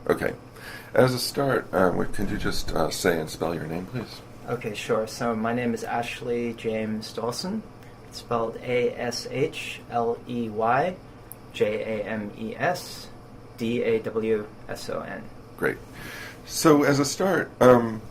Okay. As a start, could you just say and spell your name, please? Okay, sure. So my name is Ashley James Dawson. It's spelled ASHLEYJAMESDAWSON. Great. So as a start, can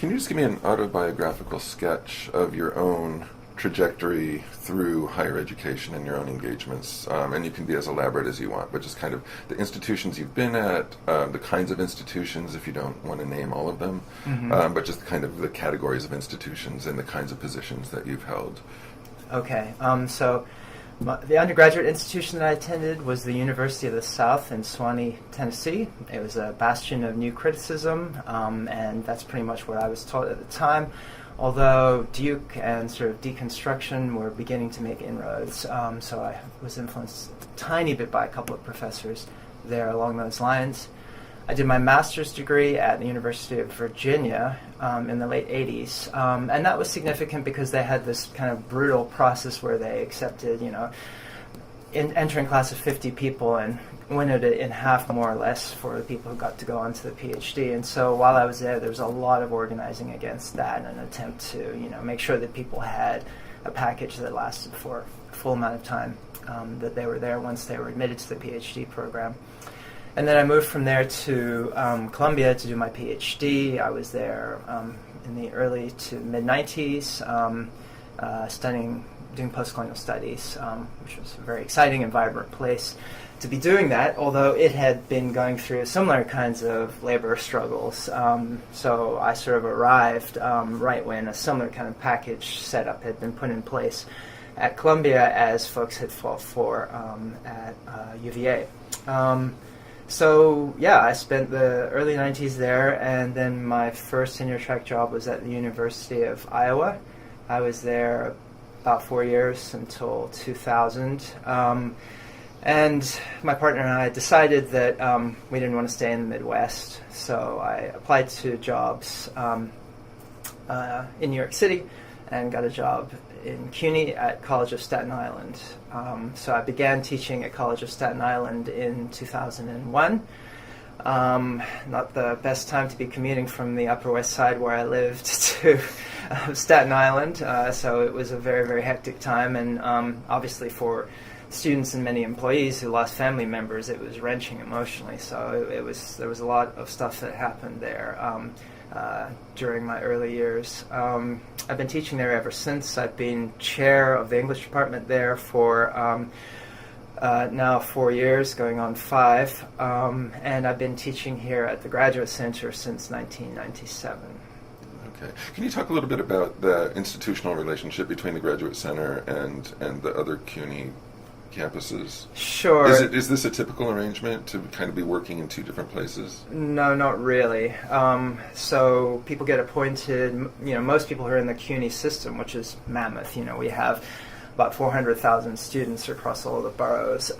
you just give me an autobiographical sketch of your own trajectory through higher education and your own engagements? And you can be as elaborate as you want, but just kind of the institutions you've been at, the kinds of institutions, if you don't want to name all of them, but just kind of the categories of institutions and the kinds of positions that you've held. Okay, the undergraduate institution that I attended was the University of the South in Sewanee, Tennessee. It was a bastion of new criticism, and that's pretty much what I was taught at the time. Although Duke and sort of deconstruction were beginning to make inroads, so I was influenced a tiny bit by a couple of professors there along those lines. I did my master's degree at the University of Virginia in the late 80s, and that was significant because they had this kind of brutal process where they accepted, entering class of 50 people and winnowed it in half more or less for the people who got to go on to the PhD. And so while I was there was a lot of organizing against that and an attempt to, make sure that people had a package that lasted for a full amount of time, that they were there once they were admitted to the PhD program. And then I moved from there to Columbia to do my PhD. I was there in the early to mid-90s, doing post-colonial studies, which was a very exciting and vibrant place to be doing that, although it had been going through similar kinds of labor struggles. So I sort of arrived right when a similar kind of package setup had been put in place at Columbia as folks had fought for at UVA. I spent the early 90s there, and then my first tenure-track job was at the University of Iowa. I was there about 4 years until 2000. And my partner and I decided that we didn't want to stay in the Midwest, so I applied to jobs in New York City and got a job in CUNY at College of Staten Island. So I began teaching at College of Staten Island in 2001. Not the best time to be commuting from the Upper West Side where I lived to Staten Island, so it was a very, very hectic time, and obviously for students and many employees who lost family members, it was wrenching emotionally. So there was a lot of stuff that happened there during my early years. I've been teaching there ever since. I've been chair of the English department there for now 4 years, going on 5, and I've been teaching here at the Graduate Center since 1997. Okay. Can you talk a little bit about the institutional relationship between the Graduate Center and the other CUNY campuses? Sure. Is this a typical arrangement to kind of be working in two different places? No, not really. So people get appointed, most people who are in the CUNY system, which is mammoth. We have about 400,000 students across all the boroughs.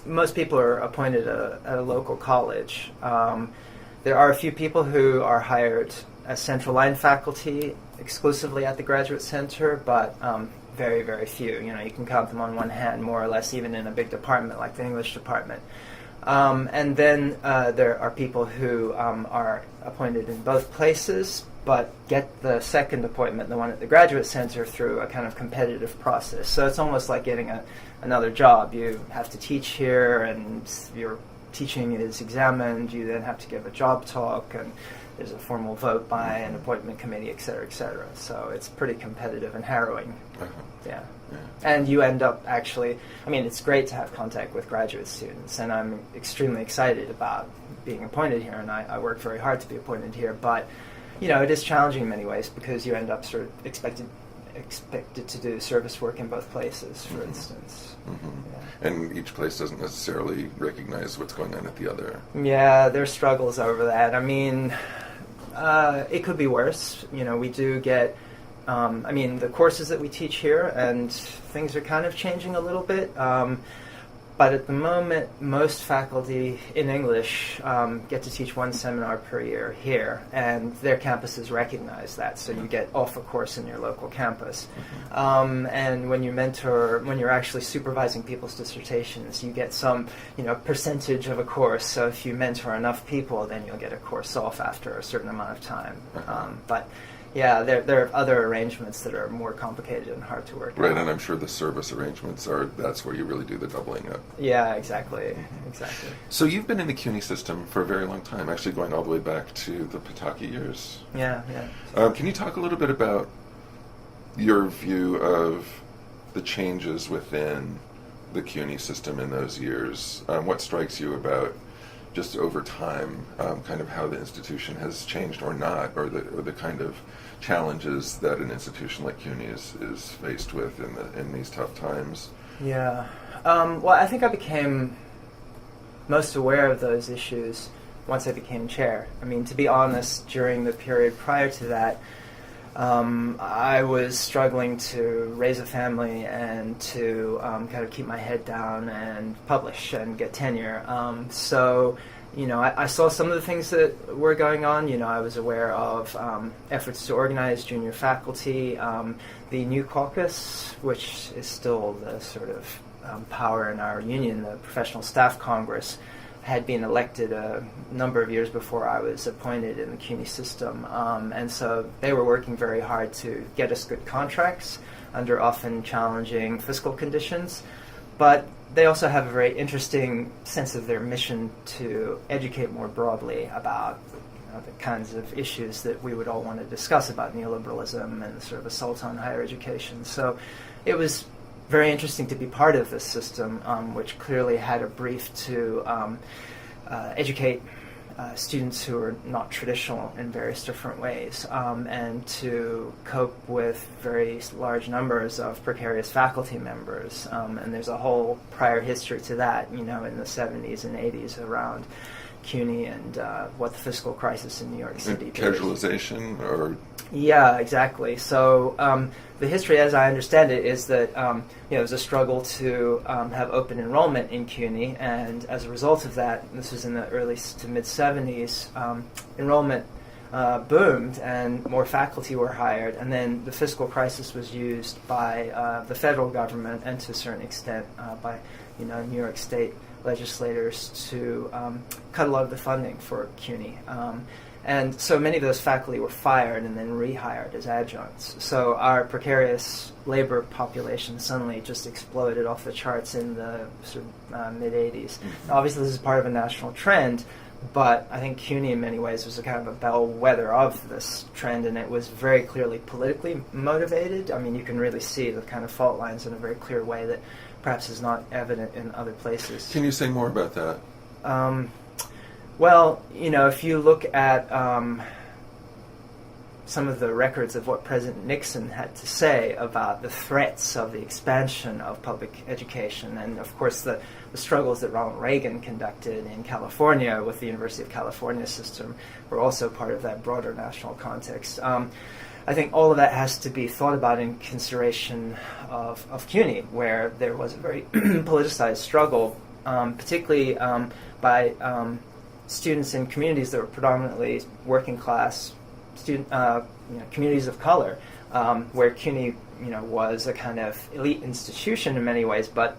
Most people are appointed at a local college. There are a few people who are hired as central line faculty exclusively at the Graduate Center, but very, very few. You can count them on one hand, more or less, even in a big department like the English department. And then there are people who are appointed in both places, but get the second appointment, the one at the Graduate Center, through a kind of competitive process. So it's almost like getting another job. You have to teach here, and your teaching is examined. You then have to give a job talk, and there's a formal vote by an appointment committee, et cetera, et cetera. So it's pretty competitive and harrowing. Yeah. And you end up actually, it's great to have contact with graduate students, and I'm extremely excited about being appointed here, and I work very hard to be appointed here, but it is challenging in many ways because you end up sort of expected to do service work in both places, for instance. Yeah. And each place doesn't necessarily recognize what's going on at the other. Yeah, there's struggles over that. It could be worse. We do get, the courses that we teach here, and things are kind of changing a little bit. But at the moment, most faculty in English get to teach one seminar per year here, and their campuses recognize that. So you get off a course in your local campus. And when you mentor, when you're actually supervising people's dissertations, you get some, percentage of a course. So if you mentor enough people, then you'll get a course off after a certain amount of time. But yeah, there are other arrangements that are more complicated and hard to work out. Right, and I'm sure the service arrangements that's where you really do the doubling up. Yeah, exactly. So you've been in the CUNY system for a very long time, actually going all the way back to the Pataki years. Yeah. Can you talk a little bit about your view of the changes within the CUNY system in those years? What strikes you about just over time, kind of how the institution has changed or not, or the kind of challenges that an institution like CUNY is faced with in these tough times? Yeah. Well, I think I became most aware of those issues once I became chair. I mean, to be honest, during the period prior to that, I was struggling to raise a family and to kind of keep my head down and publish and get tenure. So, I saw some of the things that were going on. I was aware of efforts to organize junior faculty, the new caucus, which is still the sort of power in our union, the Professional Staff Congress, had been elected a number of years before I was appointed in the CUNY system. And so they were working very hard to get us good contracts under often challenging fiscal conditions. But they also have a very interesting sense of their mission to educate more broadly about the kinds of issues that we would all want to discuss about neoliberalism and the sort of assault on higher education. So it was very interesting to be part of this system, which clearly had a brief to educate students who are not traditional in various different ways, and to cope with very large numbers of precarious faculty members. And there's a whole prior history to that, in the 70s and 80s around CUNY and what the fiscal crisis in New York City did. Casualization, or? Yeah, exactly. So the history, as I understand it, is that there was a struggle to have open enrollment in CUNY, and as a result of that, this was in the early to mid-70s, enrollment boomed and more faculty were hired, and then the fiscal crisis was used by the federal government and to a certain extent by New York State legislators to cut a lot of the funding for CUNY. And so many of those faculty were fired and then rehired as adjuncts. So our precarious labor population suddenly just exploded off the charts in the sort of mid-'80s. Obviously, this is part of a national trend, but I think CUNY in many ways was a kind of a bellwether of this trend, and it was very clearly politically motivated. I mean, you can really see the kind of fault lines in a very clear way that perhaps is not evident in other places. Can you say more about that? Well, if you look at some of the records of what President Nixon had to say about the threats of the expansion of public education, and of course the struggles that Ronald Reagan conducted in California with the University of California system were also part of that broader national context. I think all of that has to be thought about in consideration of CUNY, where there was a very politicized struggle, particularly by students in communities that were predominantly working class, communities of color, where CUNY was a kind of elite institution in many ways, but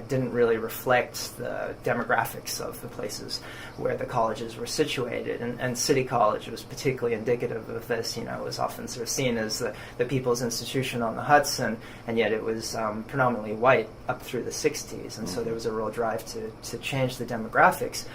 didn't really reflect the demographics of the places where the colleges were situated. And City College was particularly indicative of this. It was often sort of seen as the people's institution on the Hudson, and yet it was predominantly white up through the 60s. And so there was a real drive to change the demographics.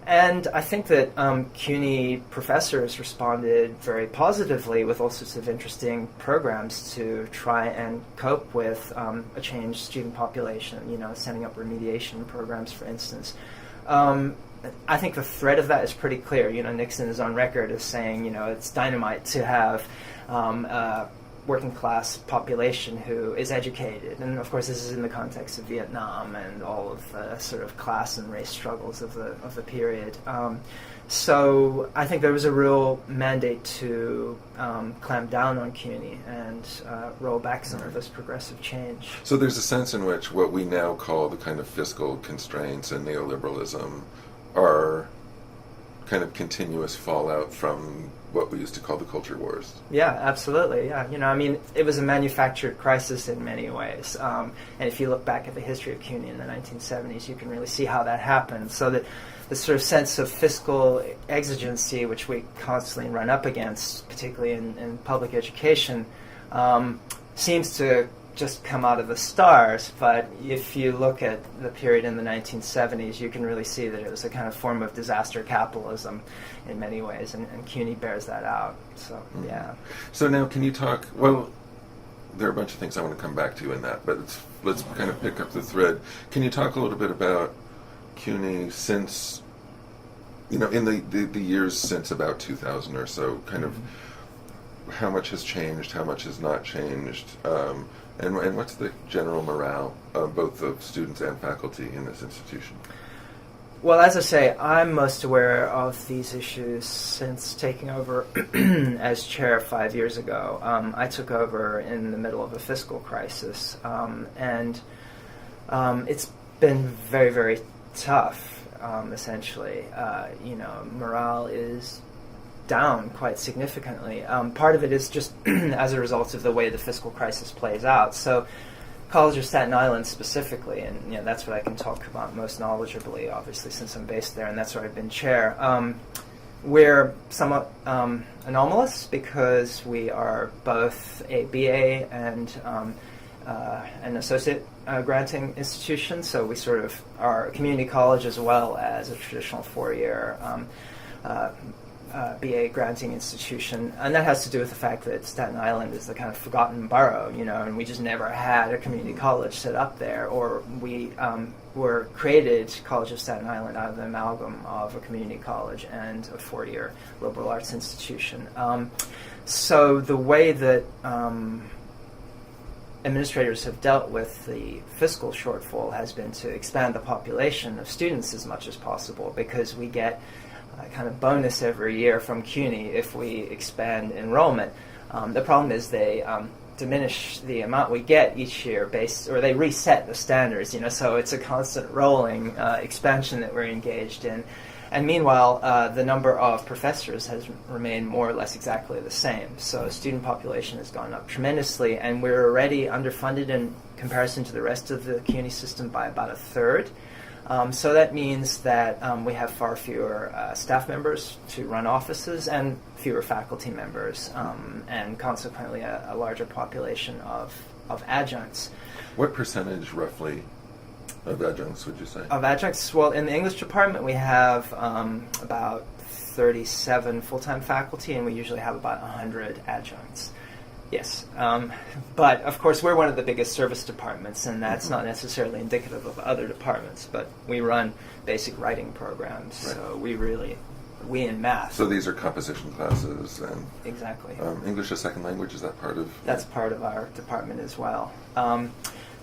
And I think that CUNY professors responded very positively with all sorts of interesting programs to try and cope with a changed student population, setting up remediation programs, for instance. I think the threat of that is pretty clear. Nixon is on record as saying, it's dynamite to have working class population who is educated, and of course this is in the context of Vietnam and all of the sort of class and race struggles of the period. So I think there was a real mandate to clamp down on CUNY and roll back some of this progressive change. So there's a sense in which what we now call the kind of fiscal constraints and neoliberalism are kind of continuous fallout from what we used to call the culture wars. Yeah, absolutely. Yeah, I mean, it was a manufactured crisis in many ways. And if you look back at the history of CUNY in the 1970s, you can really see how that happened. So that the sort of sense of fiscal exigency, which we constantly run up against, particularly in public education, seems to just come out of the stars. But if you look at the period in the 1970s, you can really see that it was a kind of form of disaster capitalism in many ways, and CUNY bears that out. So, yeah. So now can you talk, well, there are a bunch of things I want to come back to in that, but let's kind of pick up the thread. Can you talk a little bit about CUNY since, in the years since about 2000 or so, kind of how much has changed, how much has not changed, and what's the general morale of both of students and faculty in this institution? Well, as I say, I'm most aware of these issues since taking over as chair 5 years ago. I took over in the middle of a fiscal crisis, and it's been very, very tough, essentially. Morale is down quite significantly. Part of it is just as a result of the way the fiscal crisis plays out. So College of Staten Island specifically, and that's what I can talk about most knowledgeably, obviously, since I'm based there, and that's where I've been chair. We're somewhat anomalous because we are both a BA and an associate granting institution, so we sort of are a community college as well as a traditional four-year BA granting institution, and that has to do with the fact that Staten Island is the kind of forgotten borough, and we just never had a community college set up there, or we were created, College of Staten Island, out of the amalgam of a community college and a four-year liberal arts institution. So the way that administrators have dealt with the fiscal shortfall has been to expand the population of students as much as possible, because we get a kind of bonus every year from CUNY if we expand enrollment. The problem is they diminish the amount we get each year or they reset the standards, so it's a constant rolling expansion that we're engaged in. And meanwhile, the number of professors has remained more or less exactly the same. So student population has gone up tremendously, and we're already underfunded in comparison to the rest of the CUNY system by about a third. So that means that we have far fewer staff members to run offices and fewer faculty members, and consequently a larger population of adjuncts. What percentage, roughly, of adjuncts would you say? Of adjuncts? Well, in the English department we have about 37 full-time faculty, and we usually have about 100 adjuncts. Yes, but of course we're one of the biggest service departments, and that's not necessarily indicative of other departments, but we run basic writing programs, right. So we in math. So these are composition classes and... Exactly. English as second language, is that part of... That's part of our department as well.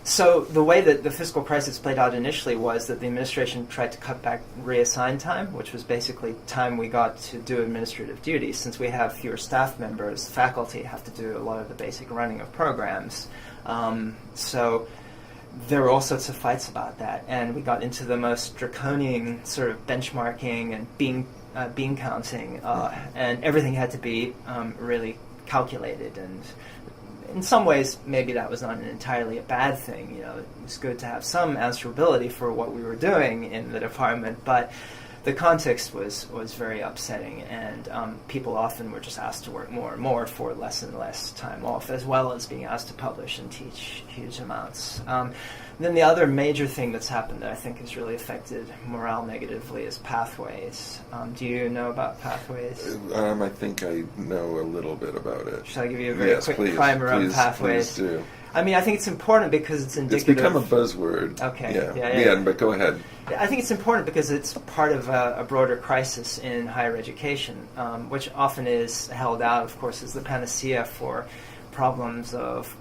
So the way that the fiscal crisis played out initially was that the administration tried to cut back reassigned time, which was basically time we got to do administrative duties. Since we have fewer staff members, faculty have to do a lot of the basic running of programs. So there were all sorts of fights about that, and we got into the most draconian sort of benchmarking and bean counting, and everything had to be really calculated. And in some ways, maybe that was not entirely a bad thing. It was good to have some answerability for what we were doing in the department, but the context was very upsetting, and people often were just asked to work more and more for less and less time off, as well as being asked to publish and teach huge amounts. Then the other major thing that's happened that I think has really affected morale negatively is pathways. Do you know about pathways? I think I know a little bit about it. Should I give you a very quick primer on pathways? Please do. I mean, I think it's important because it's indicative... It's become a buzzword. Okay. Yeah, but go ahead. I think it's important because it's part of a broader crisis in higher education, which often is held out, of course, as the panacea for problems of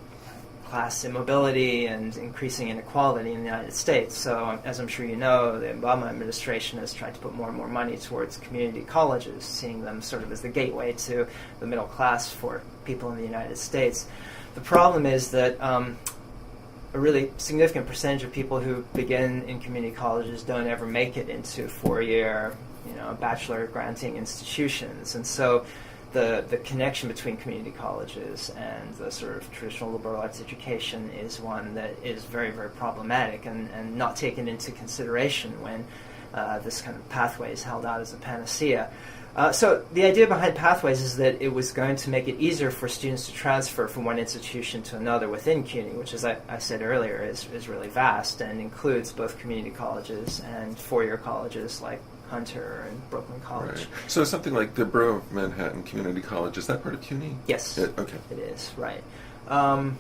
class immobility and increasing inequality in the United States. So, as I'm sure you know, the Obama administration has tried to put more and more money towards community colleges, seeing them sort of as the gateway to the middle class for people in the United States. The problem is that a really significant percentage of people who begin in community colleges don't ever make it into four-year, bachelor granting institutions. And so the connection between community colleges and the sort of traditional liberal arts education is one that is very, very problematic and not taken into consideration when this kind of pathway is held out as a panacea. So the idea behind Pathways is that it was going to make it easier for students to transfer from one institution to another within CUNY, which, as I said earlier, is really vast and includes both community colleges and four-year colleges like Hunter and Brooklyn College. Right. So something like the Borough of Manhattan Community College, is that part of CUNY? Yes. Okay. It is, right. And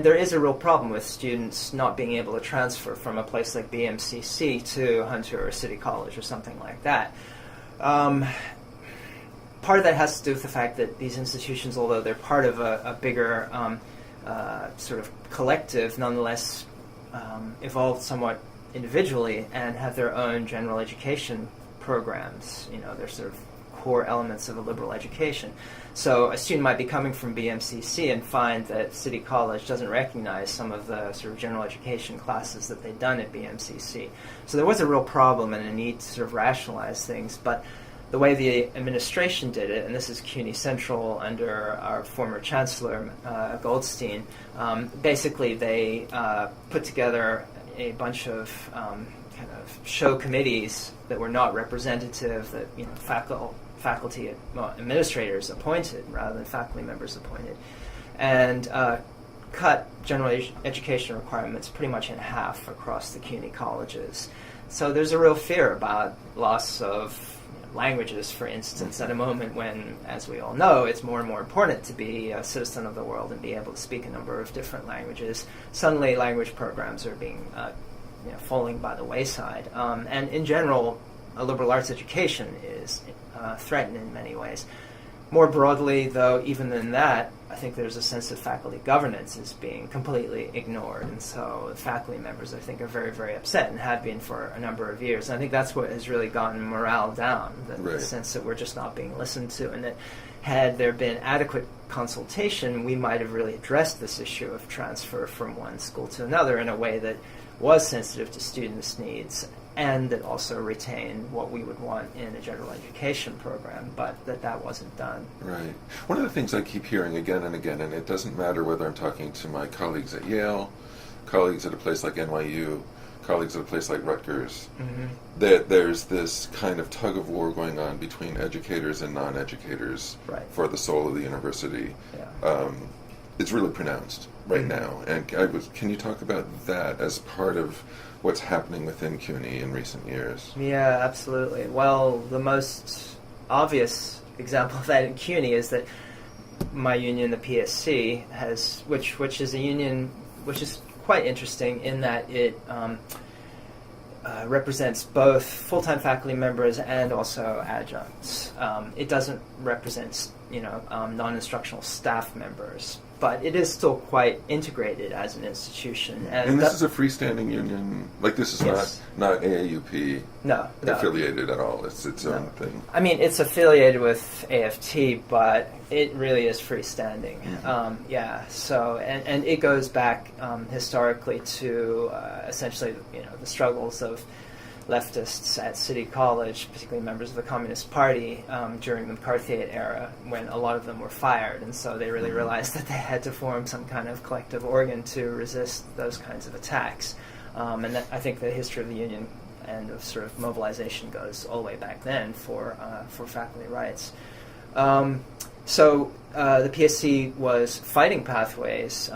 there is a real problem with students not being able to transfer from a place like BMCC to Hunter or City College or something like that. Part of that has to do with the fact that these institutions, although they're part of a bigger sort of collective, nonetheless evolved somewhat individually and have their own general education programs. They're sort of core elements of a liberal education. So a student might be coming from BMCC and find that City College doesn't recognize some of the sort of general education classes that they'd done at BMCC. So there was a real problem and a need to sort of rationalize things, but the way the administration did it, and this is CUNY Central under our former chancellor, Goldstein, basically they put together a bunch of kind of show committees that were not representative, that faculty administrators appointed rather than faculty members appointed, and cut general education requirements pretty much in half across the CUNY colleges. So there's a real fear about loss of languages, for instance, at a moment when, as we all know, it's more and more important to be a citizen of the world and be able to speak a number of different languages. Suddenly language programs are being falling by the wayside. And in general, a liberal arts education is threatened in many ways. More broadly, though, even than that, I think there's a sense that faculty governance is being completely ignored. And so faculty members, I think, are very, very upset and have been for a number of years. And I think that's what has really gotten morale down, the sense that we're just not being listened to, and that had there been adequate consultation, we might have really addressed this issue of transfer from one school to another in a way that was sensitive to students' needs and that also retained what we would want in a general education program, but that wasn't done. Right. One of the things I keep hearing again and again, and it doesn't matter whether I'm talking to my colleagues at Yale, colleagues at a place like NYU, colleagues at a place like Rutgers, that there's this kind of tug of war going on between educators and non-educators for the soul of the university. Yeah. It's really pronounced right now. And can you talk about that as part of what's happening within CUNY in recent years? Yeah, absolutely. Well, the most obvious example of that in CUNY is that my union, the PSC, which is a union which is quite interesting in that it represents both full-time faculty members and also adjuncts. It doesn't represent non-instructional staff members, but it is still quite integrated as an institution. And this is a freestanding union? Like, this is not AAUP affiliated at all? It's its own thing? I mean, it's affiliated with AFT, but it really is freestanding. So, and it goes back historically to essentially, the struggles of leftists at City College, particularly members of the Communist Party, during the McCarthyite era, when a lot of them were fired, and so they really realized that they had to form some kind of collective organ to resist those kinds of attacks. And I think the history of the union and of sort of mobilization goes all the way back then for faculty rights. So the PSC was fighting Pathways,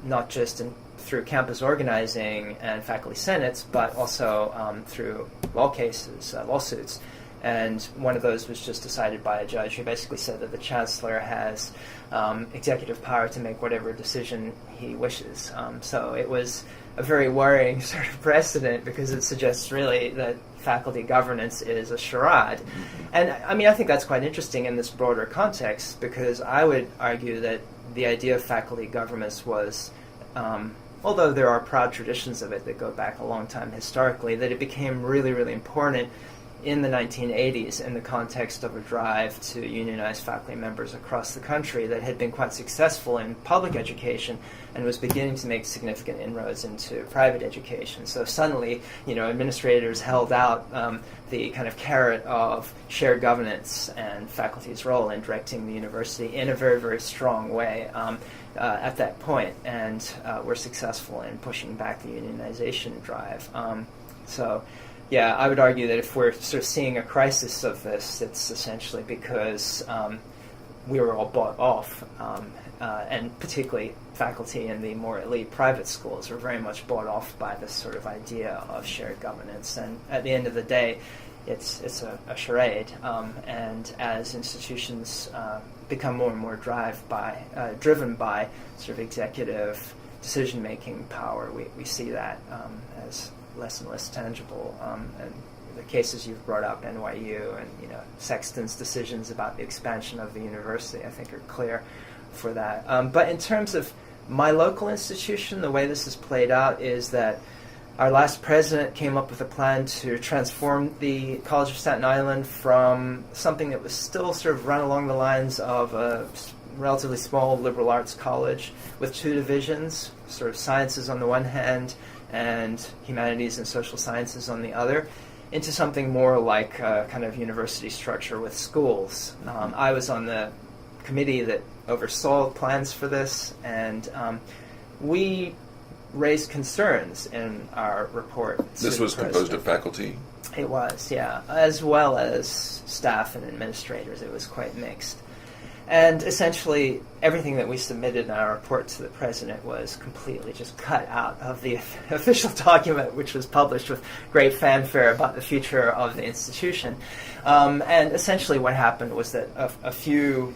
not just through campus organizing and faculty senates, but also through lawsuits. And one of those was just decided by a judge who basically said that the chancellor has executive power to make whatever decision he wishes. So it was a very worrying sort of precedent, because it suggests really that faculty governance is a charade. And I mean, I think that's quite interesting in this broader context, because I would argue that the idea of faculty governments was, although there are proud traditions of it that go back a long time historically, that it became really, really important in the 1980s in the context of a drive to unionize faculty members across the country that had been quite successful in public education and was beginning to make significant inroads into private education. So suddenly, administrators held out the kind of carrot of shared governance and faculty's role in directing the university in a very, very strong way at that point, and were successful in pushing back the unionization drive. Yeah, I would argue that if we're sort of seeing a crisis of this, it's essentially because we were all bought off, and particularly faculty in the more elite private schools were very much bought off by this sort of idea of shared governance. And at the end of the day, it's a charade. And as institutions become more and more driven by sort of executive decision-making power, we see that as less and less tangible, and the cases you've brought up, NYU and Sexton's decisions about the expansion of the university, I think are clear for that. But in terms of my local institution, the way this is played out is that our last president came up with a plan to transform the College of Staten Island from something that was still sort of run along the lines of a relatively small liberal arts college with two divisions, sort of sciences on the one hand and humanities and social sciences on the other, into something more like a kind of university structure with schools. I was on the committee that oversaw plans for this, and we raised concerns in our report. This was composed of faculty? It was, yeah, as well as staff and administrators. It was quite mixed. And essentially, everything that we submitted in our report to the president was completely just cut out of the official document, which was published with great fanfare about the future of the institution. And essentially what happened was that a few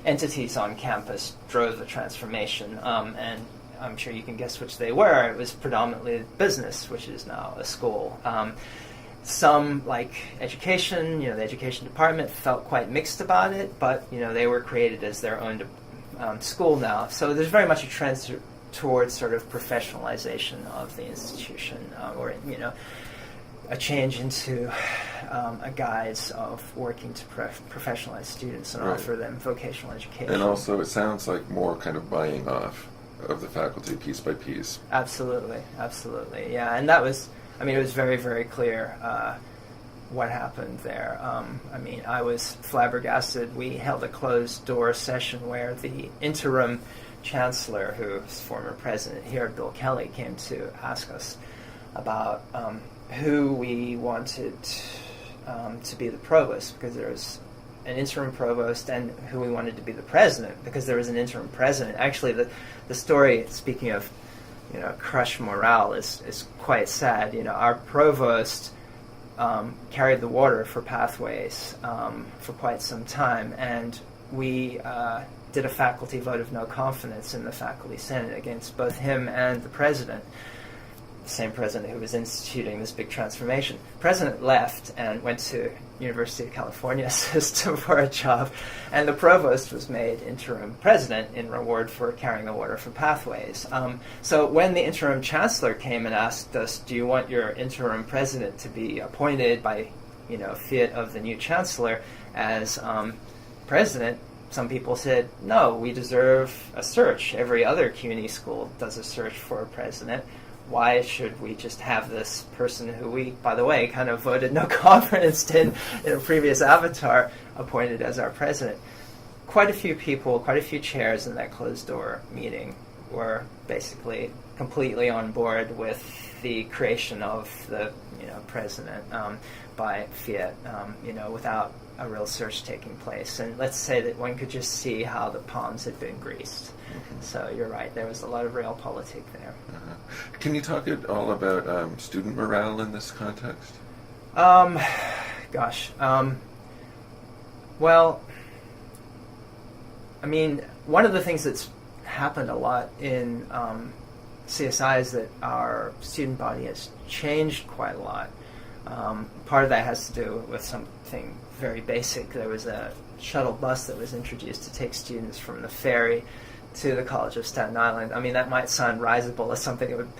entities on campus drove the transformation, and I'm sure you can guess which they were. It was predominantly business, which is now a school. Some, like education, the education department felt quite mixed about it, but they were created as their own school now. So there's very much a trend towards sort of professionalization of the institution, or a change into a guise of working to professionalize students and offer them vocational education. And also, it sounds like more kind of buying off of the faculty piece by piece. Absolutely, yeah, and that was. It was very, very clear what happened there. I was flabbergasted. We held a closed-door session where the interim chancellor, who's former president here, Bill Kelly, came to ask us about who we wanted to be the provost, because there was an interim provost, and who we wanted to be the president, because there was an interim president. Actually, the story, speaking of crush morale, is quite sad. Our provost carried the water for Pathways for quite some time, and we did a faculty vote of no confidence in the faculty senate against both him and the president, the same president who was instituting this big transformation. The president left and went to University of California system for a job, and the provost was made interim president in reward for carrying the water for Pathways. So when the interim chancellor came and asked us, do you want your interim president to be appointed by fiat of the new chancellor as president, some people said, no, we deserve a search. Every other CUNY school does a search for a president. Why should we just have this person who we, by the way, kind of voted no confidence in a previous avatar appointed as our president? Quite a few people, quite a few chairs in that closed-door meeting were basically completely on board with the creation of the president by fiat, without a real search taking place. And let's say that one could just see how the palms had been greased. Mm-hmm. So you're right, there was a lot of realpolitik there. Uh-huh. Can you talk at all about student morale in this context? Well, one of the things that's happened a lot in CSI is that our student body has changed quite a lot. Part of that has to do with something very basic. There was a shuttle bus that was introduced to take students from the ferry to the College of Staten Island. I mean, that might sound risible as something that would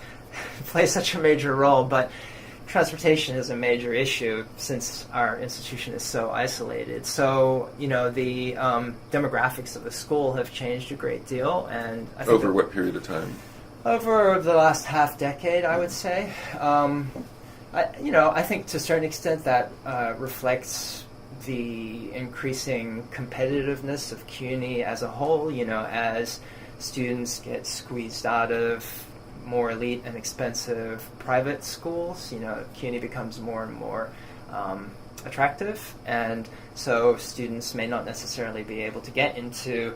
play such a major role, but transportation is a major issue since our institution is so isolated. So, the demographics of the school have changed a great deal, and I think over what period of time? Over the last half decade, I would say. I think to a certain extent that reflects the increasing competitiveness of CUNY as a whole, as students get squeezed out of more elite and expensive private schools, CUNY becomes more and more attractive, and so students may not necessarily be able to get into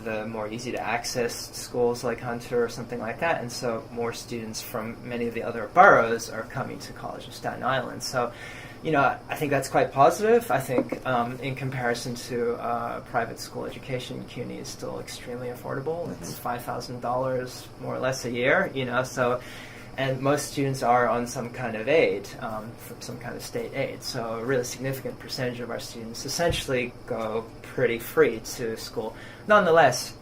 the more easy to access schools like Hunter or something like that, and so more students from many of the other boroughs are coming to College of Staten Island. So, I think that's quite positive. I think in comparison to private school education, CUNY is still extremely affordable. Mm-hmm. It's $5,000 more or less a year, so, and most students are on some kind of aid, from some kind of state aid. So a really significant percentage of our students essentially go pretty free to school. Nonetheless,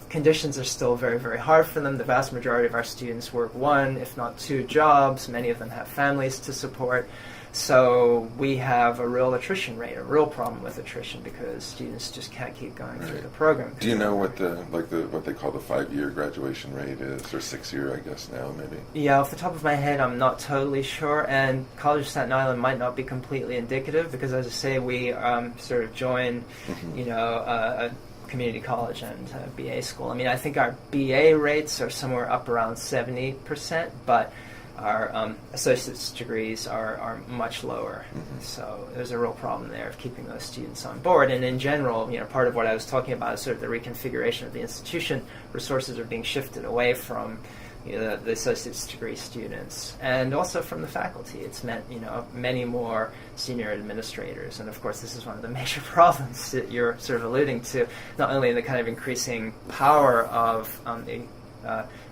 conditions are still very, very hard for them. The vast majority of our students work one, if not two jobs. Many of them have families to support. So we have a real attrition rate, a real problem with attrition, because students just can't keep going through the program. Do you know what what they call the 5-year graduation rate is, or 6-year, I guess now maybe? Yeah, off the top of my head, I'm not totally sure, and College of Staten Island might not be completely indicative, because as I say, we sort of join, a community college and BA school. I mean, I think our BA rates are somewhere up around 70%, but our associate's degrees are much lower. Mm-hmm. So there's a real problem there of keeping those students on board. And in general, part of what I was talking about is sort of the reconfiguration of the institution. Resources are being shifted away from the associate's degree students, and also from the faculty. It's meant, many more senior administrators. And of course, this is one of the major problems that you're sort of alluding to, not only in the kind of increasing power of the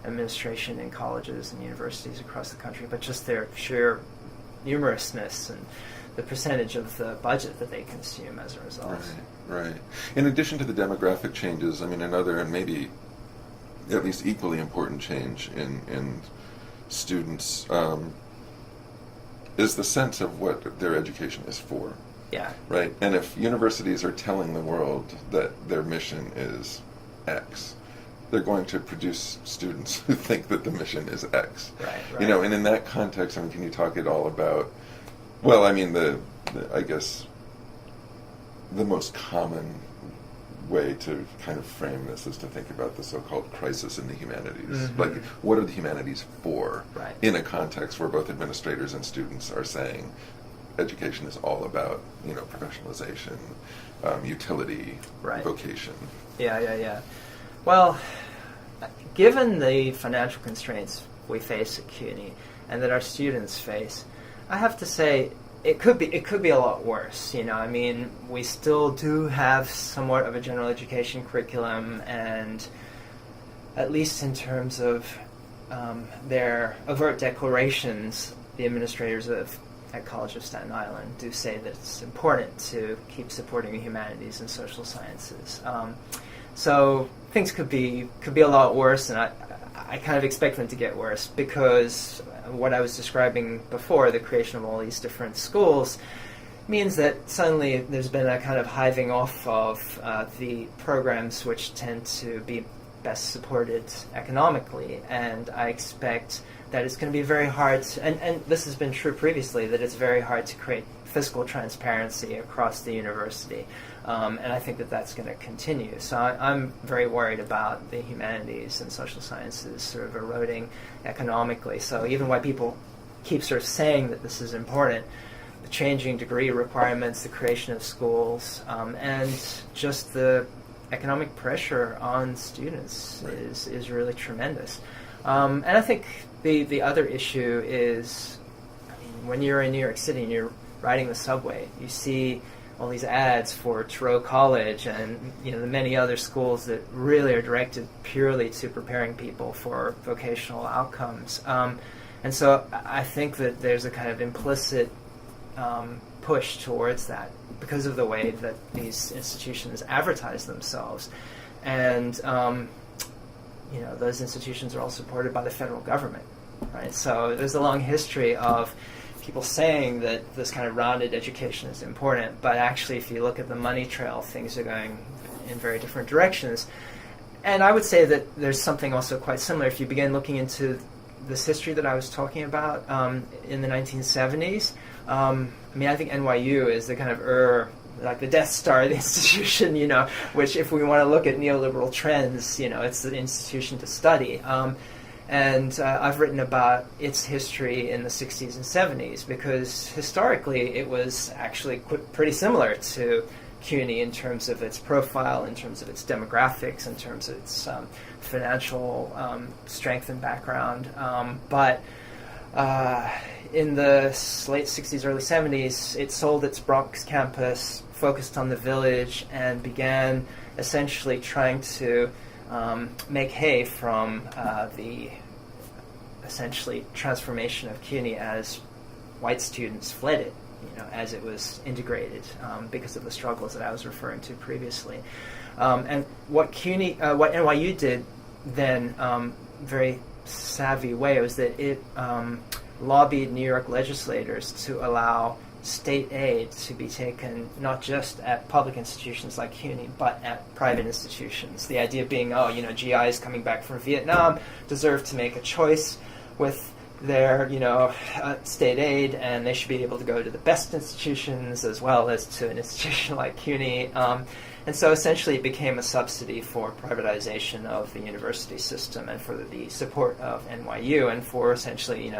administration in colleges and universities across the country, but just their sheer numerousness and the percentage of the budget that they consume as a result. Right. In addition to the demographic changes, I mean, another and maybe at least equally important change in students is the sense of what their education is for. Yeah. Right? And if universities are telling the world that their mission is X, they're going to produce students who think that the mission is X. Right. And in that context, can you talk at all about, well, I mean, I guess the most common way to kind of frame this is to think about the so-called crisis in the humanities. Mm-hmm. Like, what are the humanities for? Right. In a context where both administrators and students are saying education is all about, professionalization, utility, vocation. Yeah. Well, given the financial constraints we face at CUNY and that our students face, I have to say it could be a lot worse. We still do have somewhat of a general education curriculum, and at least in terms of their overt declarations, the administrators at College of Staten Island do say that it's important to keep supporting the humanities and social sciences. So things could be a lot worse, and I kind of expect them to get worse, because what I was describing before, the creation of all these different schools, means that suddenly there's been a kind of hiving off of the programs which tend to be best supported economically, and I expect that it's going to be very hard to, and this has been true previously, that it's very hard to create fiscal transparency across the university. And I think that that's going to continue. So I'm very worried about the humanities and social sciences sort of eroding economically. So even while people keep sort of saying that this is important, the changing degree requirements, the creation of schools, and just the economic pressure on students is really tremendous. And I think the other issue is, when you're in New York City and you're riding the subway, you see all these ads for Thoreau College and the many other schools that really are directed purely to preparing people for vocational outcomes. And so I think that there's a kind of implicit push towards that because of the way that these institutions advertise themselves. And those institutions are all supported by the federal government, right? So there's a long history of people saying that this kind of rounded education is important, but actually if you look at the money trail, things are going in very different directions. And I would say that there's something also quite similar. If you begin looking into this history that I was talking about in the 1970s, I think NYU is the kind of like the Death Star of the institution, which if we want to look at neoliberal trends, it's an institution to study. And I've written about its history in the 60s and 70s because historically it was actually pretty similar to CUNY in terms of its profile, in terms of its demographics, in terms of its financial strength and background. But in the late 60s, early 70s, it sold its Bronx campus, focused on the village, and began essentially trying to make hay from the essentially transformation of CUNY as white students fled it, as it was integrated because of the struggles that I was referring to previously. And what NYU did then, very savvy way, was that it lobbied New York legislators to allow state aid to be taken not just at public institutions like CUNY, but at private institutions. The idea being, GIs coming back from Vietnam deserve to make a choice with their, state aid, and they should be able to go to the best institutions as well as to an institution like CUNY. And so essentially it became a subsidy for privatization of the university system and for the support of NYU and for essentially,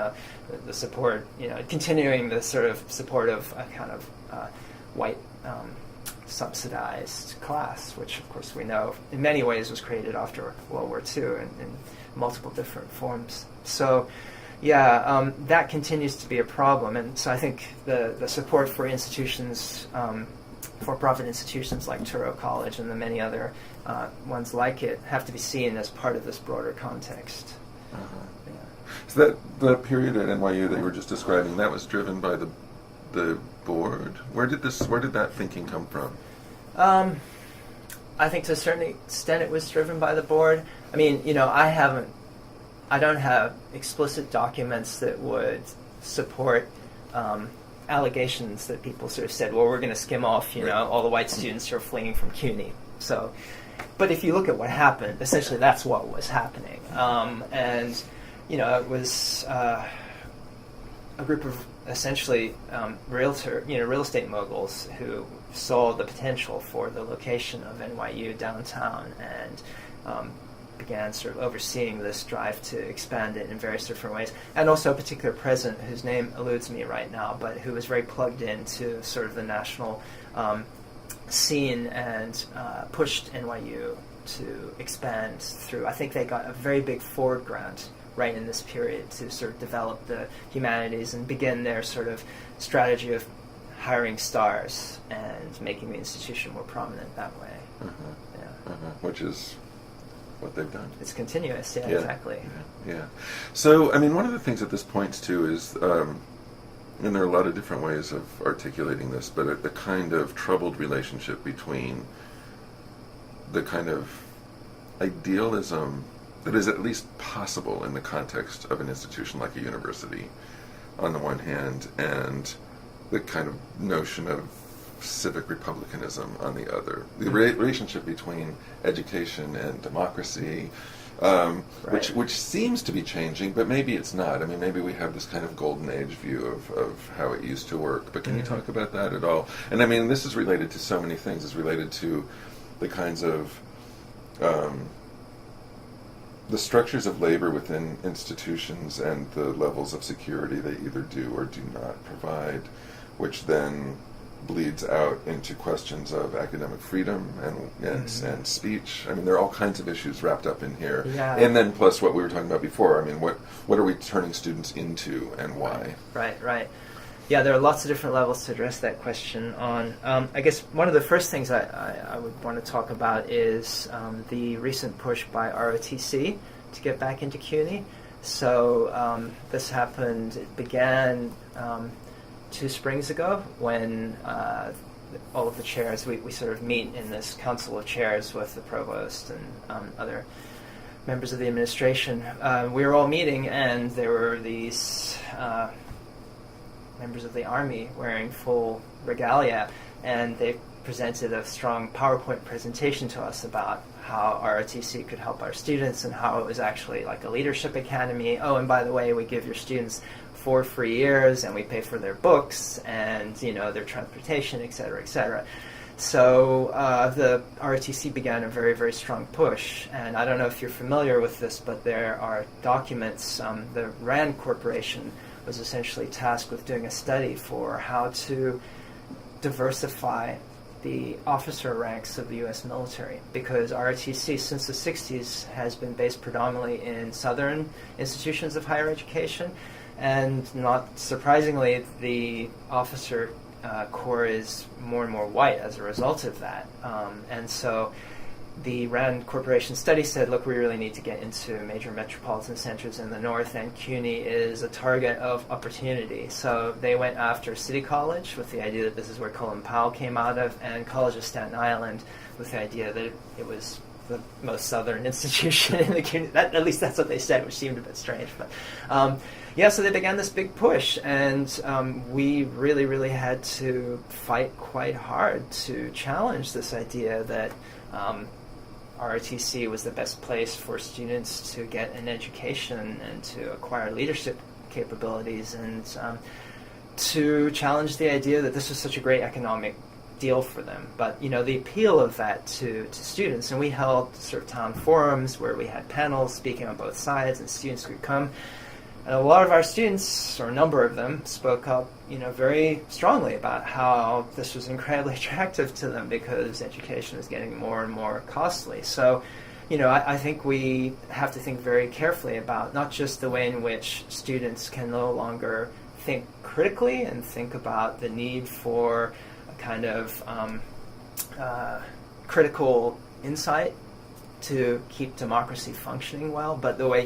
the support, continuing the sort of support of a kind of white subsidized class, which of course we know in many ways was created after World War II in multiple different forms. So that continues to be a problem. And so I think the support for institutions, for-profit institutions like Touro College and the many other ones like it have to be seen as part of this broader context. Uh-huh. Yeah. So the period at NYU that you were just describing, that was driven by the board? Where did that thinking come from? I think to a certain extent it was driven by the board. I mean, I don't have explicit documents that would support allegations that people sort of said, well, we're going to skim off, all the white students who are fleeing from CUNY. So, but if you look at what happened, essentially that's what was happening. And, it was a group of essentially real estate moguls who saw the potential for the location of NYU downtown and began sort of overseeing this drive to expand it in various different ways. And also a particular president whose name eludes me right now, but who was very plugged into sort of the national scene and pushed NYU to expand through. I think they got a very big Ford grant right in this period to sort of develop the humanities and begin their sort of strategy of hiring stars and making the institution more prominent that way. Uh-huh. Yeah. Uh-huh. Which is what they've done. It's continuous, exactly. Yeah. So, one of the things that this points to is, and there are a lot of different ways of articulating this, but the kind of troubled relationship between the kind of idealism that is at least possible in the context of an institution like a university, on the one hand, and the kind of notion of civic republicanism on the other. The relationship between education and democracy, which seems to be changing, but maybe it's not. Maybe we have this kind of golden age view of how it used to work. But can you talk about that at all? And this is related to so many things. It's related to the kinds of the structures of labor within institutions and the levels of security they either do or do not provide, which then bleeds out into questions of academic freedom and speech. There are all kinds of issues wrapped up in here. Yeah. And then plus what we were talking about before. What are we turning students into and why? Right. Yeah, there are lots of different levels to address that question on. I guess one of the first things I would want to talk about is the recent push by ROTC to get back into CUNY. So this happened, it began 2 springs ago when all of the chairs, we sort of meet in this council of chairs with the provost and other members of the administration. We were all meeting, and there were these members of the army wearing full regalia, and they presented a strong PowerPoint presentation to us about how ROTC could help our students and how it was actually like a leadership academy. Oh, and by the way, we give your students 4 free years, and we pay for their books and their transportation, et cetera, et cetera. So the ROTC began a very, very strong push, and I don't know if you're familiar with this, but there are documents. The RAND Corporation was essentially tasked with doing a study for how to diversify the officer ranks of the U.S. military, because ROTC since the 60s has been based predominantly in southern institutions of higher education, and not surprisingly, the officer corps is more and more white as a result of that. And so the RAND Corporation study said, look, we really need to get into major metropolitan centers in the north, and CUNY is a target of opportunity. So they went after City College with the idea that this is where Colin Powell came out of, and College of Staten Island with the idea that it was the most southern institution in the CUNY. At least that's what they said, which seemed a bit strange. But so they began this big push, and we really, really had to fight quite hard to challenge this idea that ROTC was the best place for students to get an education and to acquire leadership capabilities, and to challenge the idea that this was such a great economic deal for them. But the appeal of that to students, and we held sort of town forums where we had panels speaking on both sides, and students would come. And a lot of our students, or a number of them, spoke up, very strongly about how this was incredibly attractive to them because education is getting more and more costly. So, I think we have to think very carefully about not just the way in which students can no longer think critically and think about the need for a kind of critical insight to keep democracy functioning well, but the way,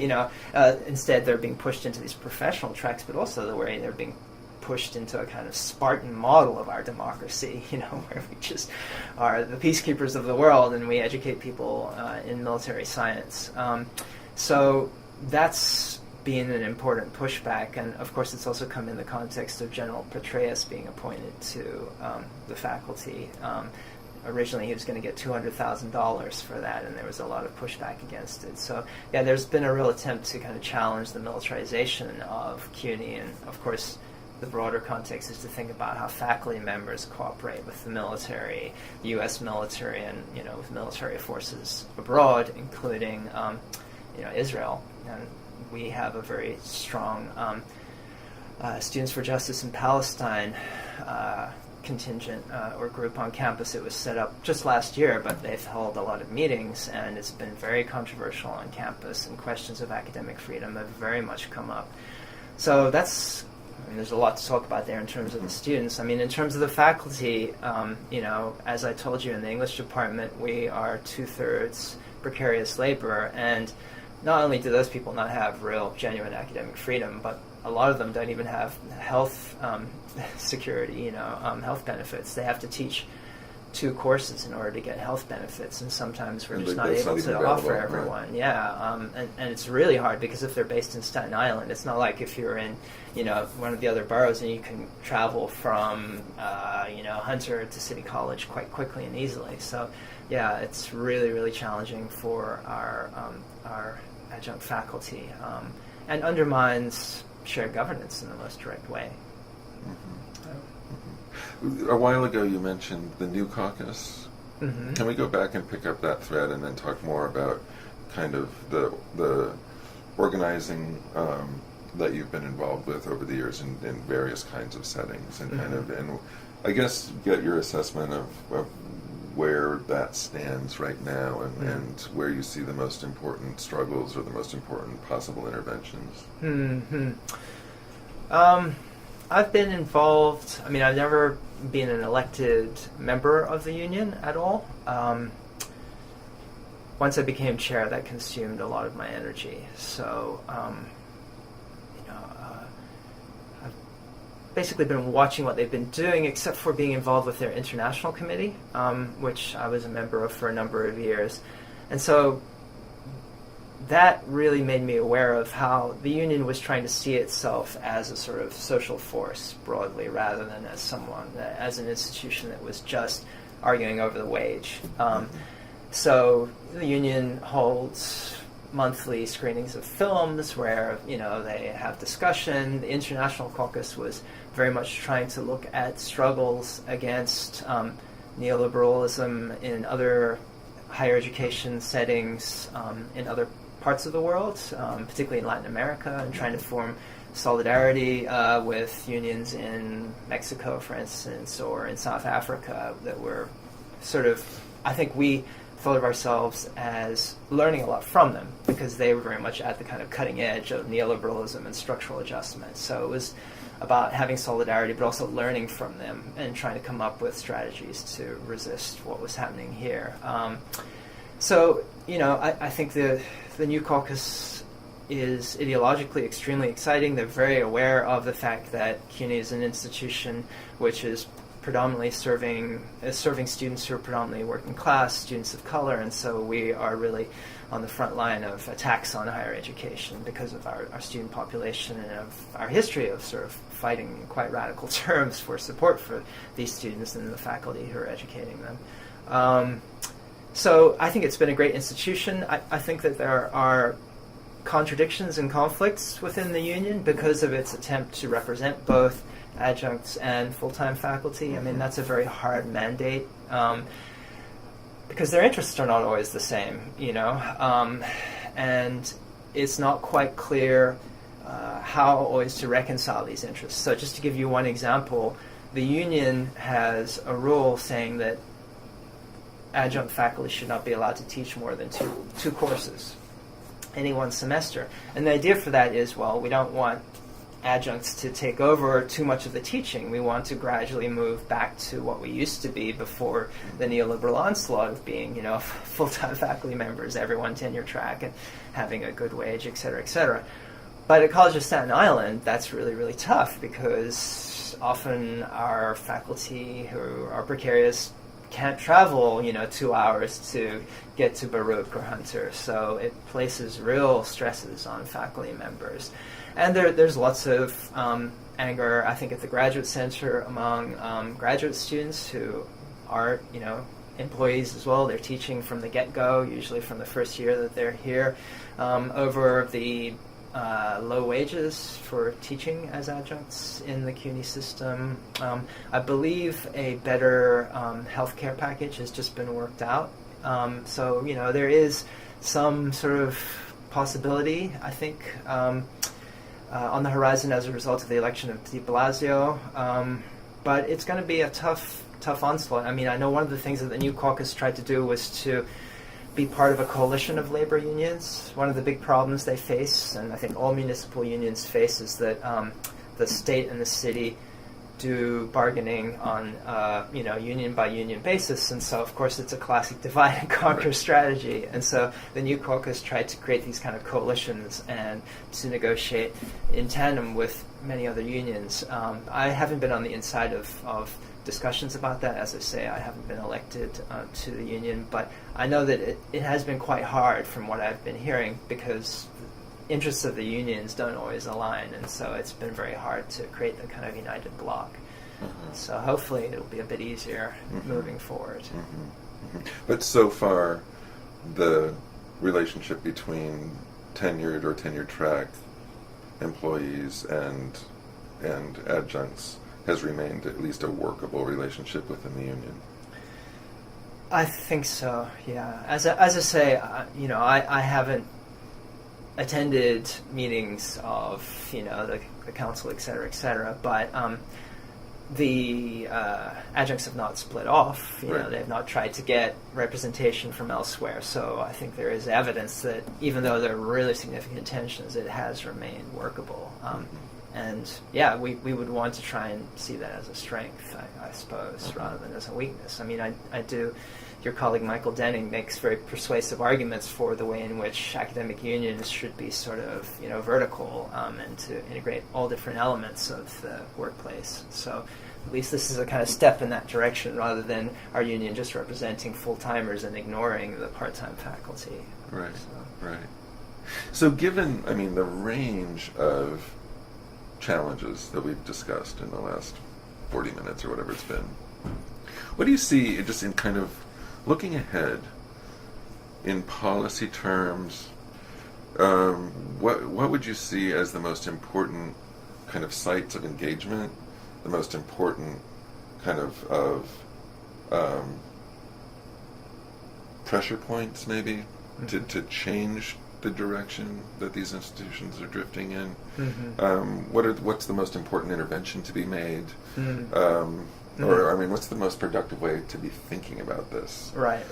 instead they're being pushed into these professional tracks, but also the way they're being pushed into a kind of Spartan model of our democracy, where we just are the peacekeepers of the world and we educate people in military science. So that's been an important pushback, and of course it's also come in the context of General Petraeus being appointed to the faculty. Originally he was going to get $200,000 for that, and there was a lot of pushback against it. So there's been a real attempt to kind of challenge the militarization of CUNY, and of course the broader context is to think about how faculty members cooperate with the military, the U.S. military, and with military forces abroad, including Israel. And we have a very strong Students for Justice in Palestine contingent or group on campus. It was set up just last year, but they've held a lot of meetings, and it's been very controversial on campus, and questions of academic freedom have very much come up. So there's a lot to talk about there in terms of the students. In terms of the faculty, as I told you, in the English department, we are 2/3 precarious labor, and not only do those people not have real, genuine academic freedom, but a lot of them don't even have health security, health benefits. They have to teach 2 courses in order to get health benefits, and sometimes we're just not able to offer everyone. Right. Yeah, and it's really hard because if they're based in Staten Island, it's not like if you're in, one of the other boroughs and you can travel from, Hunter to City College quite quickly and easily. So, it's really, really challenging for our adjunct faculty, and undermines shared governance in the most direct way. A while ago you mentioned the new caucus. Mm-hmm. Can we go back and pick up that thread and then talk more about kind of the organizing that you've been involved with over the years in various kinds of settings, and kind of, and I guess get your assessment of where that stands right now, and where you see the most important struggles or the most important possible interventions. I've been involved. I've never been an elected member of the union at all. Once I became chair, that consumed a lot of my energy. So basically been watching what they've been doing, except for being involved with their international committee, which I was a member of for a number of years. And so that really made me aware of how the union was trying to see itself as a sort of social force broadly, rather than as an institution that was just arguing over the wage. So the union holds monthly screenings of films where, they have discussion. The International Caucus was very much trying to look at struggles against neoliberalism in other higher education settings in other parts of the world, particularly in Latin America, and trying to form solidarity with unions in Mexico, for instance, or in South Africa that were sort of, I think we thought of ourselves as learning a lot from them because they were very much at the kind of cutting edge of neoliberalism and structural adjustment. So it was about having solidarity, but also learning from them and trying to come up with strategies to resist what was happening here. I think the new caucus is ideologically extremely exciting. They're very aware of the fact that CUNY is an institution which is predominantly serving students who are predominantly working class, students of color, and so we are really on the front line of attacks on higher education because of our student population and of our history of sort of fighting in quite radical terms for support for these students and the faculty who are educating them. So I think it's been a great institution. I think that there are contradictions and conflicts within the union because of its attempt to represent both adjuncts and full-time faculty. I mean, that's a very hard mandate because their interests are not always the same, and it's not quite clear how always to reconcile these interests. So just to give you one example, the union has a rule saying that adjunct faculty should not be allowed to teach more than two courses any one semester. And the idea for that is, well, we don't want adjuncts to take over too much of the teaching. We want to gradually move back to what we used to be before the neoliberal onslaught of being, full-time faculty members, everyone tenure track, and having a good wage, et cetera, et cetera. But at College of Staten Island, that's really, really tough because often our faculty who are precarious can't travel, 2 hours to get to Baruch or Hunter. So it places real stresses on faculty members. And there's lots of anger, I think, at the Graduate Center among graduate students who are, employees as well. They're teaching from the get-go, usually from the first year that they're here, over the low wages for teaching as adjuncts in the CUNY system. I believe a better healthcare package has just been worked out. So, there is some sort of possibility, I think, on the horizon as a result of the election of de Blasio. But it's going to be a tough onslaught. I mean, I know one of the things that the new caucus tried to do was to be part of a coalition of labor unions. One of the big problems they face, and I think all municipal unions face, is that the state and the city do bargaining on union by union basis, and so of course it's a classic divide and conquer strategy. And so the new caucus tried to create these kind of coalitions and to negotiate in tandem with many other unions. I haven't been on the inside of discussions about that. As I say, I haven't been elected to the union, but I know that it has been quite hard from what I've been hearing because interests of the unions don't always align, and so it's been very hard to create the kind of united bloc. So hopefully it'll be a bit easier moving forward. But so far, the relationship between tenured or tenure track employees and adjuncts has remained at least a workable relationship within the union. I think so, yeah. As I say, I haven't attended meetings of, the council, et cetera, but the adjuncts have not split off. Right. They've not tried to get representation from elsewhere. So I think there is evidence that even though there are really significant tensions, it has remained workable. And yeah, we would want to try and see that as a strength, I suppose, rather than as a weakness. I mean, I do. Your colleague Michael Denning makes very persuasive arguments for the way in which academic unions should be sort of, vertical, and to integrate all different elements of the workplace. So at least this is a kind of step in that direction, rather than our union just representing full-timers and ignoring the part-time faculty. Right, right. So given, the range of challenges that we've discussed in the last 40 minutes or whatever it's been, what do you see just in kind of looking ahead in policy terms? What would you see as the most important kind of sites of engagement, the most important kind of pressure points maybe to change the direction that these institutions are drifting in? What's the most important intervention to be made? Or what's the most productive way to be thinking about this? Right.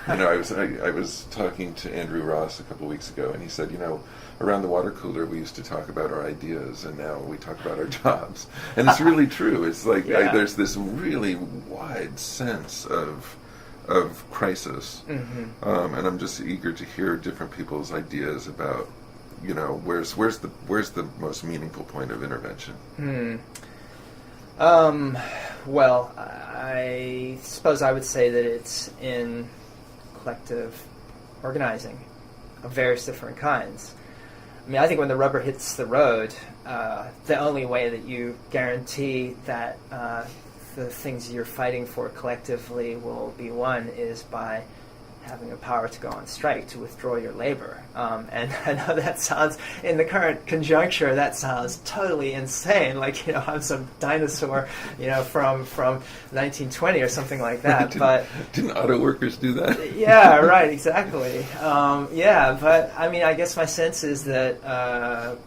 I was talking to Andrew Ross a couple of weeks ago, and he said, around the water cooler we used to talk about our ideas, and now we talk about our jobs. And it's really true. It's like there's this really wide sense of crisis, and I'm just eager to hear different people's ideas about, where's the most meaningful point of intervention. Well, I suppose I would say that it's in collective organizing of various different kinds. I think when the rubber hits the road, the only way that you guarantee that the things you're fighting for collectively will be won is by having the power to go on strike, to withdraw your labor. And I know that sounds, in the current conjuncture, that sounds totally insane. Like, I'm some dinosaur, from 1920 or something like that. Didn't auto workers do that? Yeah, right, exactly. But I guess my sense is that,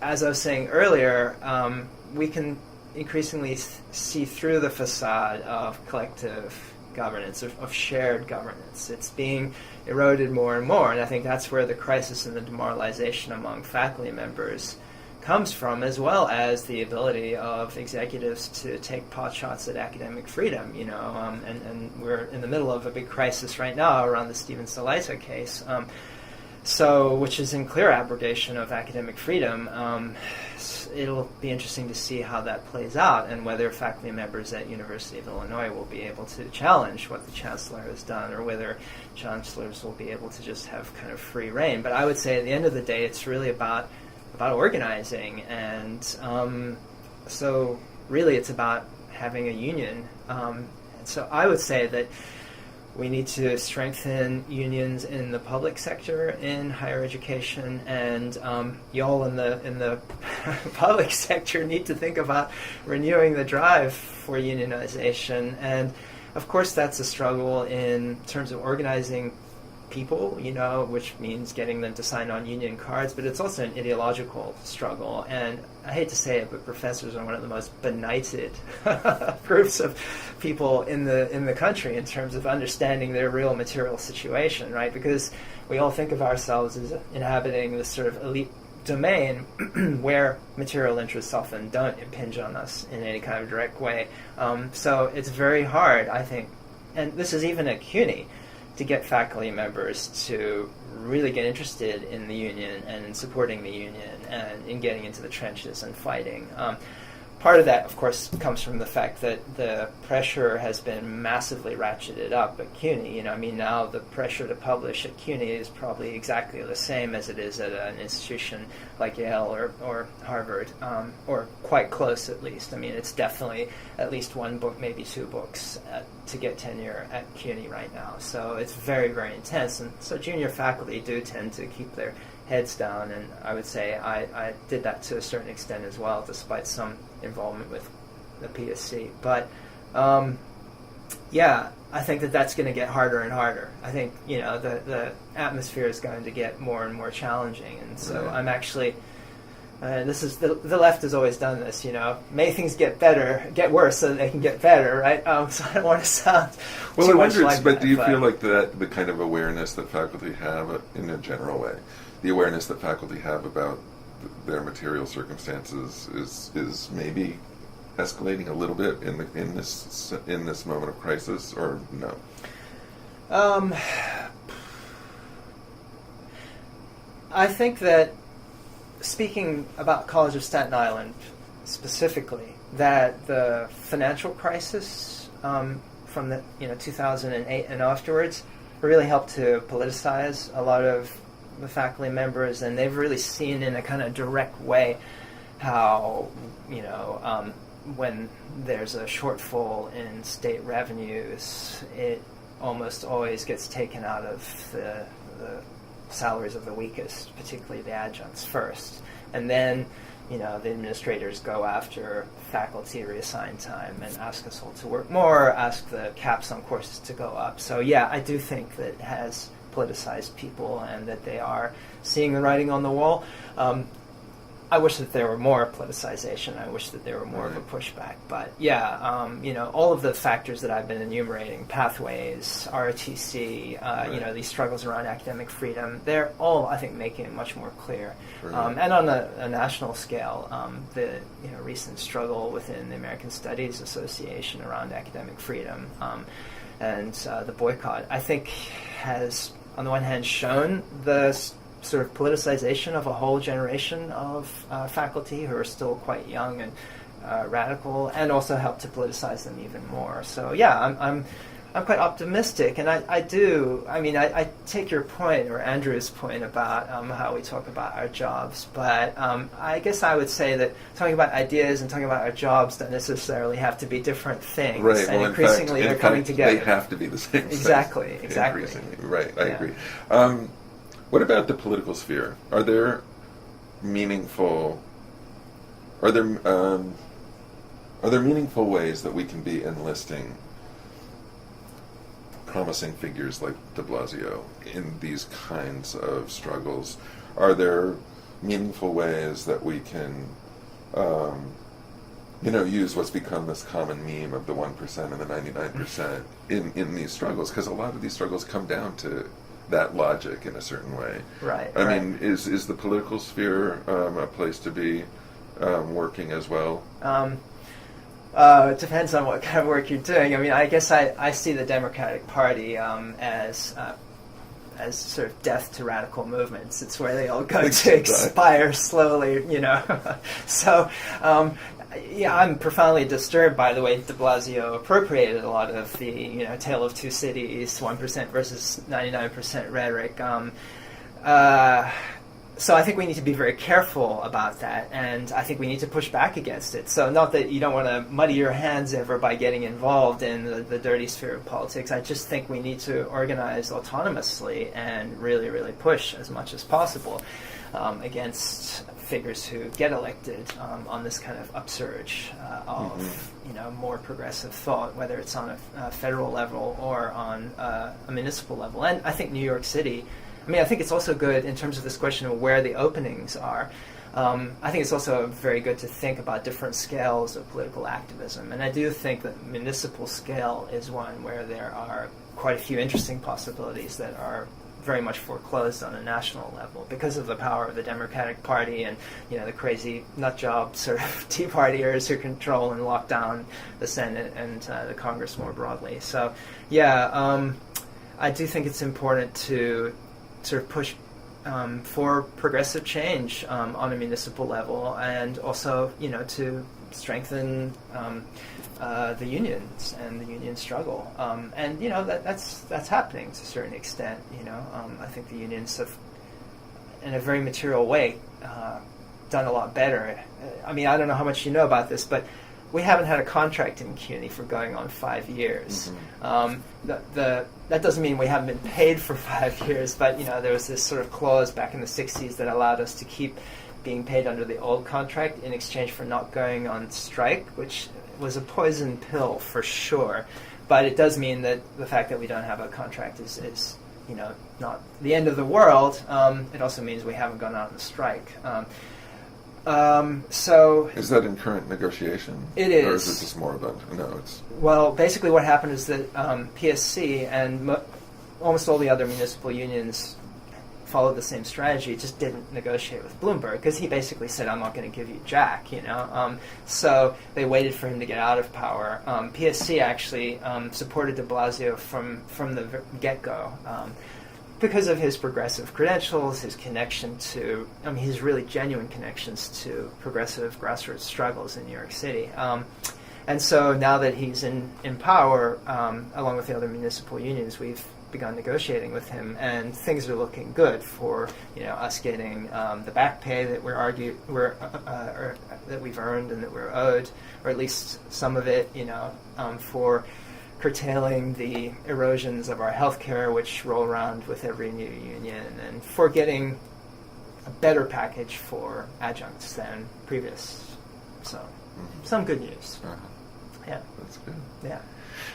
as I was saying earlier, we can increasingly see through the facade of collective governance, of shared governance. It's being eroded more and more, and I think that's where the crisis and the demoralization among faculty members comes from, as well as the ability of executives to take pot shots at academic freedom, and we're in the middle of a big crisis right now around the Stephen Salaita case, which is in clear abrogation of academic freedom. It'll be interesting to see how that plays out, and whether faculty members at University of Illinois will be able to challenge what the chancellor has done, or whether chancellors will be able to just have kind of free reign. But I would say at the end of the day, it's really about organizing, and so really it's about having a union. And so I would say that we need to strengthen unions in the public sector in higher education, and y'all in the public sector need to think about renewing the drive for unionization. And of course that's a struggle in terms of organizing people, which means getting them to sign on union cards, but it's also an ideological struggle. And I hate to say it, but professors are one of the most benighted groups of people in the country in terms of understanding their real material situation, right? Because we all think of ourselves as inhabiting this sort of elite domain where material interests often don't impinge on us in any kind of direct way. So it's very hard, I think, and this is even at CUNY, to get faculty members to really get interested in the union and in supporting the union and in getting into the trenches and fighting. Part of that, of course, comes from the fact that the pressure has been massively ratcheted up at CUNY. Now the pressure to publish at CUNY is probably exactly the same as it is at an institution like Yale or Harvard, or quite close at least. It's definitely at least one book, maybe two books to get tenure at CUNY right now. So it's very, very intense. And so junior faculty do tend to keep their heads down, and I would say I did that to a certain extent as well, despite some involvement with the PSC. But I think that's going to get harder and harder. I think the atmosphere is going to get more and more challenging, and so right. I'm actually this is the left has always done this. May things get worse so that they can get better, right? So I don't want to sound too much like that. But do you feel like that the kind of awareness that faculty have in a general way, the awareness that faculty have about their material circumstances is maybe escalating a little bit in this moment of crisis, or no? I think that, speaking about College of Staten Island specifically, that the financial crisis from the 2008 and afterwards really helped to politicize a lot of the faculty members, and they've really seen in a kind of direct way how when there's a shortfall in state revenues, it almost always gets taken out of the salaries of the weakest, particularly the adjuncts first. And then, the administrators go after faculty reassigned time and ask us all to work more, ask the caps on courses to go up. So yeah, I do think that it has politicized people and that they are seeing the writing on the wall. I wish that there were more politicization. I wish that there were more of a pushback. But yeah, all of the factors that I've been enumerating, pathways, ROTC, these struggles around academic freedom, they're all, I think, making it much more clear. And on a national scale, the recent struggle within the American Studies Association around academic freedom and the boycott, I think, has, on the one hand, shown the sort of politicization of a whole generation of faculty who are still quite young and radical, and also helped to politicize them even more. So yeah, I'm quite optimistic, and I take your point, or Andrew's point, about how we talk about our jobs, but I guess I would say that talking about ideas and talking about our jobs don't necessarily have to be different things, right? And well, increasingly they're coming together. They have to be the same Exactly, thing. exactly. Right, I agree. What about the political sphere? Are there meaningful ways that we can be enlisting promising figures like de Blasio in these kinds of struggles? Are there meaningful ways that we can use what's become this common meme of the 1% and the 99% in these struggles? Because a lot of these struggles come down to that logic in a certain way. Right. I mean, is the political sphere a place to be working as well? It depends on what kind of work you're doing. I mean, I guess I see the Democratic Party as sort of death to radical movements. It's where they all go to expire slowly, So, I'm profoundly disturbed by the way de Blasio appropriated a lot of the, Tale of Two Cities, 1% versus 99% rhetoric. So I think we need to be very careful about that, and I think we need to push back against it. So not that you don't want to muddy your hands ever by getting involved in the dirty sphere of politics. I just think we need to organize autonomously and really, really push as much as possible against figures who get elected on this kind of upsurge of more progressive thought, whether it's on a federal level or on a municipal level. And I think New York City, I think it's also good in terms of this question of where the openings are. I think it's also very good to think about different scales of political activism. And I do think that municipal scale is one where there are quite a few interesting possibilities that are very much foreclosed on a national level because of the power of the Democratic Party and the crazy nutjob sort of Tea Partiers who control and lock down the Senate and the Congress more broadly. So I do think it's important to sort of push for progressive change on a municipal level, and also to strengthen the unions and the union struggle, and that's happening to a certain extent. I think the unions have, in a very material way, done a lot better. I don't know how much you know about this, but we haven't had a contract in CUNY for going on 5 years. That doesn't mean we haven't been paid for 5 years, but there was this sort of clause back in the 60s that allowed us to keep being paid under the old contract in exchange for not going on strike, which was a poison pill for sure. But it does mean that the fact that we don't have a contract is not the end of the world. It also means we haven't gone out on strike. So is that in current negotiation? It is. Or is it just more about it's? Well, basically what happened is that PSC and almost all the other municipal unions followed the same strategy, just didn't negotiate with Bloomberg because he basically said, "I'm not going to give you jack," you know. So they waited for him to get out of power. PSC actually supported De Blasio from the get-go. Because of his progressive credentials, his connection to, his really genuine connections to progressive grassroots struggles in New York City. And so now that he's in power, along with the other municipal unions, we've begun negotiating with him, and things are looking good for us getting the back pay that that we've earned and that we're owed, or at least some of it, for curtailing the erosions of our health care, which roll around with every new union, and for getting a better package for adjuncts than previous. So, some good news. Yeah. That's good. Yeah.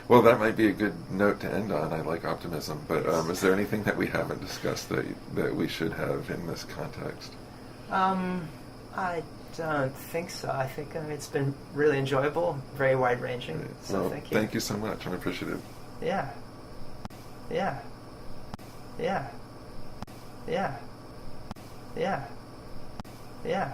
Well, that might be a good note to end on. I like optimism, but is there anything that we haven't discussed that we should have in this context? I don't think so. I think it's been really enjoyable, very wide-ranging. So well, thank you. Thank you so much. I'm appreciative. Yeah. Yeah. Yeah. Yeah. Yeah. Yeah.